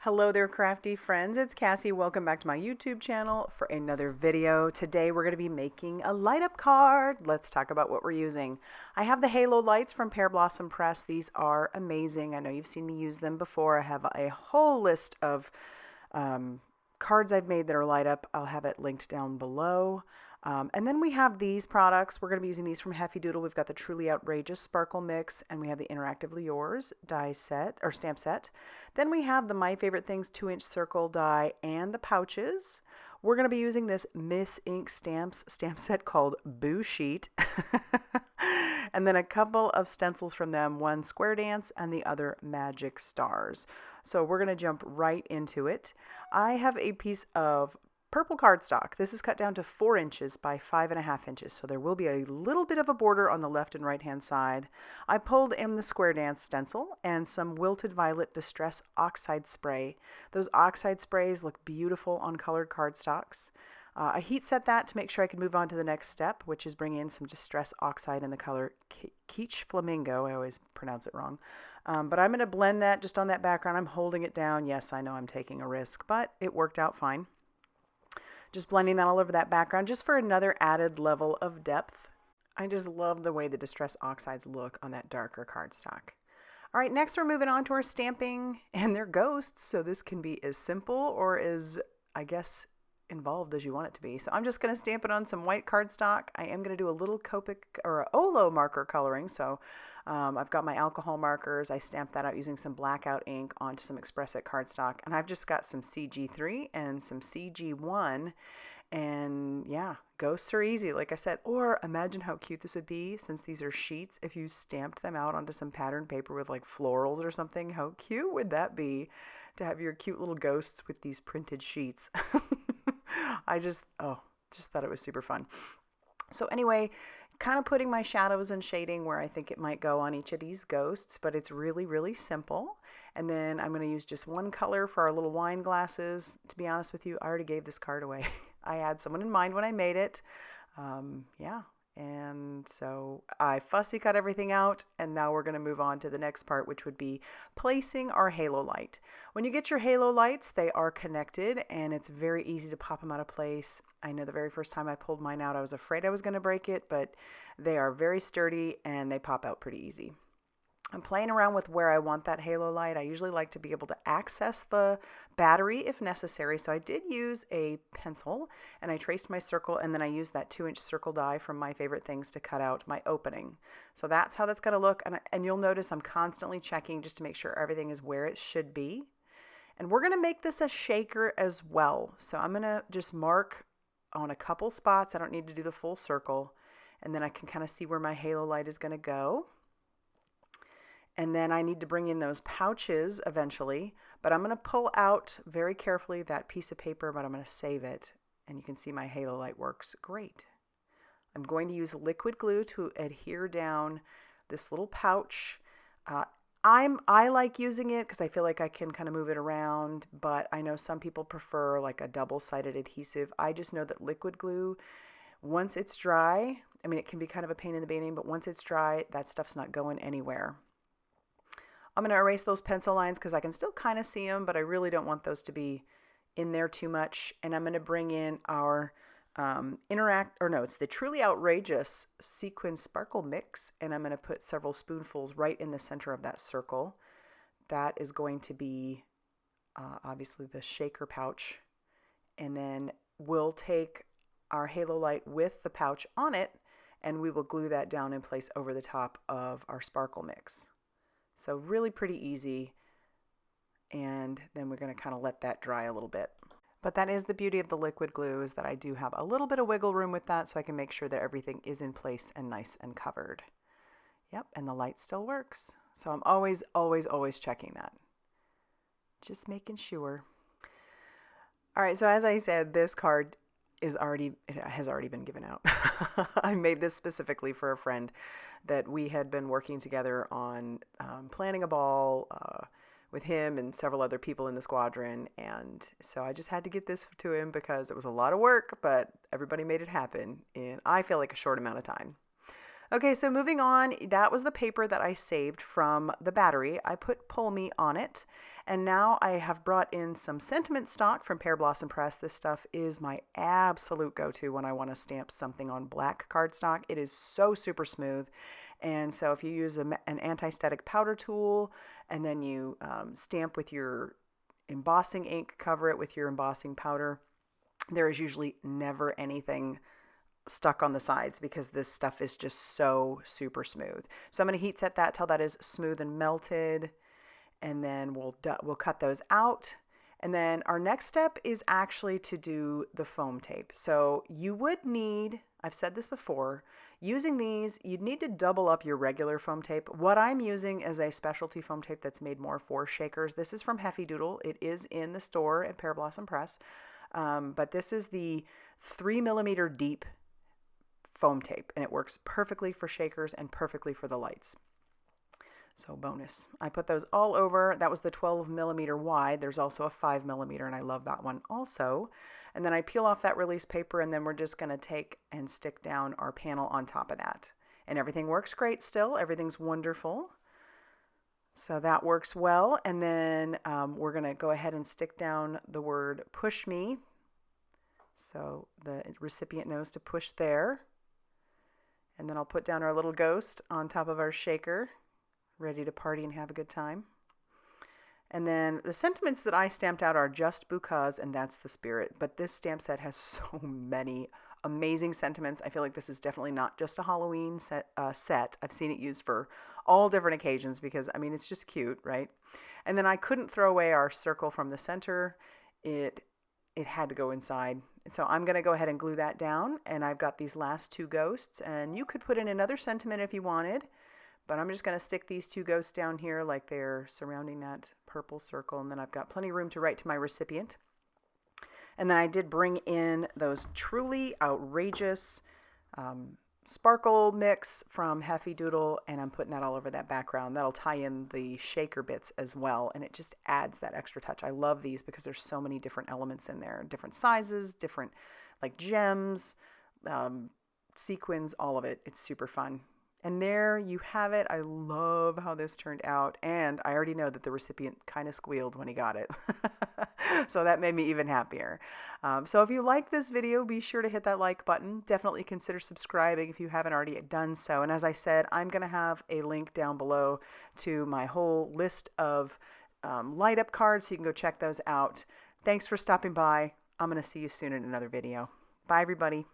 Hello there, crafty friends. It's Cassie. Welcome back to my YouTube channel for another video. Today we're going to be making a light up card. Let's talk about what we're using. I have the halo lights from Pearblossom Press. These are amazing. I know you've seen me use them before. I have a whole list of cards I've made that are light up. I'll have it linked down below. And then we have these products. We're going to be using these from Heffy Doodle. We've got the Truly Outrageous Sparkle Mix, and we have the Interactively Yours die set, or stamp set. Then we have the My Favorite Things 2-inch circle die and the pouches. We're going to be using this Miss Ink Stamps stamp set called Boo Sheet. And then a couple of stencils from them, one Square Dance and the other Magic Stars. So we're going to jump right into it. I have a piece of purple cardstock. This is cut down to 4 inches by 5.5 inches, so there will be a little bit of a border on the left and right hand side. I pulled in the Square Dance stencil and some Wilted Violet Distress Oxide spray. Those Oxide sprays look beautiful on colored cardstocks. I heat set that to make sure I can move on to the next step, which is bring in some Distress Oxide in the color Kitsch Flamingo. I always pronounce it wrong. But I'm going to blend that just on that background. I'm holding it down. Yes, I know I'm taking a risk, but it worked out fine. Just blending that all over that background just for another added level of depth. I just love the way the Distress Oxides look on that darker cardstock. All right, next we're moving on to our stamping, and they're ghosts, so this can be as simple or as, I guess, involved as you want it to be. So I'm just going to stamp it on some white cardstock. I am going to do a little Copic or a Olo marker coloring. So I've got my alcohol markers. I stamped that out using some blackout ink onto some Express It cardstock. And I've just got some CG3 and some CG1. And yeah, ghosts are easy, like I said. Or imagine how cute this would be, since these are sheets, if you stamped them out onto some patterned paper with like florals or something. How cute would that be to have your cute little ghosts with these printed sheets? I just thought it was super fun. So anyway, kind of putting my shadows and shading where I think it might go on each of these ghosts, but it's really, really simple. And then I'm going to use just one color for our little wine glasses. To be honest with you, I already gave this card away. I had someone in mind when I made it. Yeah. And so I fussy cut everything out, and now we're going to move on to the next part, which would be placing our halo light. When you get your halo lights, they are connected, and it's very easy to pop them out of place. I know the very first time I pulled mine out, I was afraid I was going to break it, but they are very sturdy, and they pop out pretty easy. I'm playing around with where I want that halo light. I usually like to be able to access the battery if necessary. So I did use a pencil and I traced my circle, and then I used that 2-inch circle die from My Favorite Things to cut out my opening. So that's how that's going to look. And you'll notice I'm constantly checking just to make sure everything is where it should be. And we're going to make this a shaker as well. So I'm going to just mark on a couple spots. I don't need to do the full circle. And then I can kind of see where my halo light is going to go. And then I need to bring in those pouches eventually, but I'm going to pull out very carefully that piece of paper, but I'm going to save it. And you can see my halo light works great. I'm going to use liquid glue to adhere down this little pouch. I like using it because I feel like I can kind of move it around, but I know some people prefer like a double-sided adhesive. I just know that liquid glue, once it's dry, I mean, it can be kind of a pain in the beginning, but once it's dry, that stuff's not going anywhere. I'm going to erase those pencil lines because I can still kind of see them, but I really don't want those to be in there too much. And I'm going to bring in our it's the Truly Outrageous Sequin Sparkle Mix, and I'm going to put several spoonfuls right in the center of that circle. That is going to be obviously the shaker pouch. And then we'll take our halo light with the pouch on it, and we will glue that down in place over the top of our sparkle mix. So really pretty easy, and then we're going to kind of let that dry a little bit. But that is the beauty of the liquid glue, is that I do have a little bit of wiggle room with that, so I can make sure that everything is in place and nice and covered. Yep, and the light still works. So I'm always, always, always checking that. Just making sure. All right, so as I said, this card has already been given out. I made this specifically for a friend that we had been working together on planning a ball with him and several other people in the squadron. And so I just had to get this to him because it was a lot of work, but everybody made it happen in, I feel like, a short amount of time. Okay, so moving on, that was the paper that I saved from the battery. I put Pull Me on it, and now I have brought in some sentiment stock from Pearblossom Press. This stuff is my absolute go-to when I want to stamp something on black cardstock. It is so super smooth, and so if you use an anti-static powder tool, and then you stamp with your embossing ink, cover it with your embossing powder, there is usually never anything stuck on the sides because this stuff is just so super smooth. So I'm going to heat set that till that is smooth and melted, and then we'll cut those out. And then our next step is actually to do the foam tape. So you would need, I've said this before, using these, you'd need to double up your regular foam tape. What I'm using is a specialty foam tape that's made more for shakers. This is from Heffy Doodle. It is in the store at Pearblossom Press. But this is the 3mm deep foam tape, and it works perfectly for shakers and perfectly for the lights. So bonus. I put those all over. That was the 12mm wide. There's also a 5mm, and I love that one also. And then I peel off that release paper, and then we're just going to take and stick down our panel on top of that. And everything works great still. Everything's wonderful. So that works well. And then we're going to go ahead and stick down the word Push Me. So the recipient knows to push there. And then I'll put down our little ghost on top of our shaker, ready to party and have a good time. And then the sentiments that I stamped out are Just Because, and That's the Spirit. But this stamp set has so many amazing sentiments. I feel like this is definitely not just a Halloween set. I've seen it used for all different occasions because, I mean, it's just cute, right? And then I couldn't throw away our circle from the center. It had to go inside. So I'm going to go ahead and glue that down, and I've got these last two ghosts, and you could put in another sentiment if you wanted, but I'm just going to stick these two ghosts down here like they're surrounding that purple circle, and then I've got plenty of room to write to my recipient. And then I did bring in those truly outrageous sparkle mix from Heffy Doodle, and I'm putting that all over that background. That'll tie in the shaker bits as well, and it just adds that extra touch. I love these because there's so many different elements in there, different sizes, different like gems, sequins, all of it. It's super fun. And there you have it. I love how this turned out, and I already know that the recipient kind of squealed when he got it. So that made me even happier. So if you like this video, be sure to hit that like button. Definitely consider subscribing if you haven't already done so. And as I said, I'm going to have a link down below to my whole list of light up cards, so you can go check those out. Thanks for stopping by. I'm going to see you soon in another video. Bye, everybody.